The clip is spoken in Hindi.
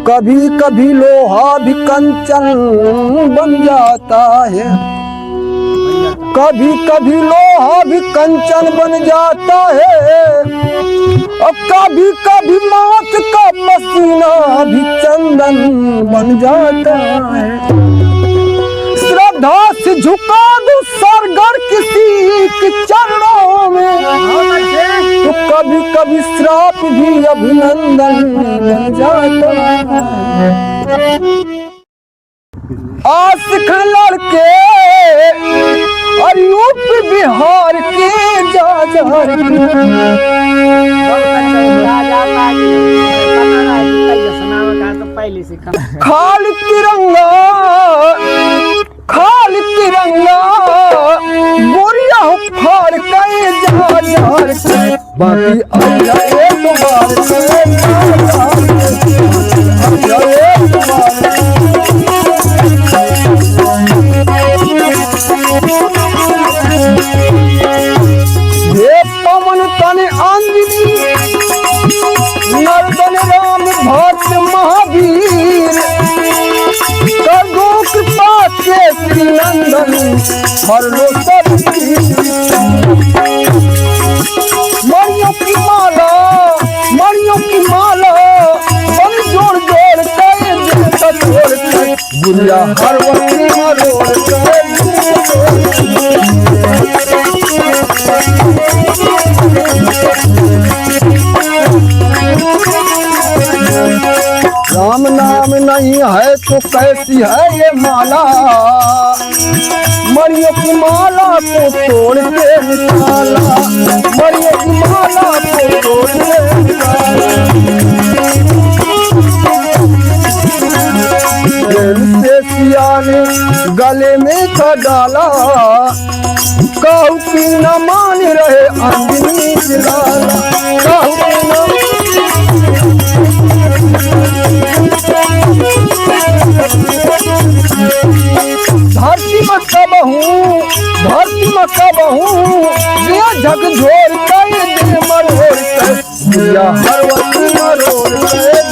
कभी कभी लोहा भी कंचन बन जाता है, कभी कभी लोहा भी कंचन बन जाता है, और कभी कभी मौत का पसीना भी चंदन बन जाता है। श्रद्धा से झुका दो सरगर किसी के चरणों में, तो कभी कभी श्राप भी अभिनंदन बन जाता है। आशिक लड़के और यूपी बिहार के खाली तिरंगा गोरिया फाड़ के जा बाकी आया पवन तन आंधी नर्दन राम भक्त महावीर करदो कृपा के नंदन हर लो सब मरियों की माला बन जोड़ के गुड़िया हर वक्त राम नाम नहीं है तो कैसी है ये माला, मरियो की माला को तोड़ के निकाला, मरियो की माला को तोड़ के निकाला। से सिया ने गले में था डाला, कहू की न मान रहे अंजनी जलाला, कहू की न धरती में कबहू दिया झकझोर कर दिल मरोड़ कर, हर वक्त मरोड़ कर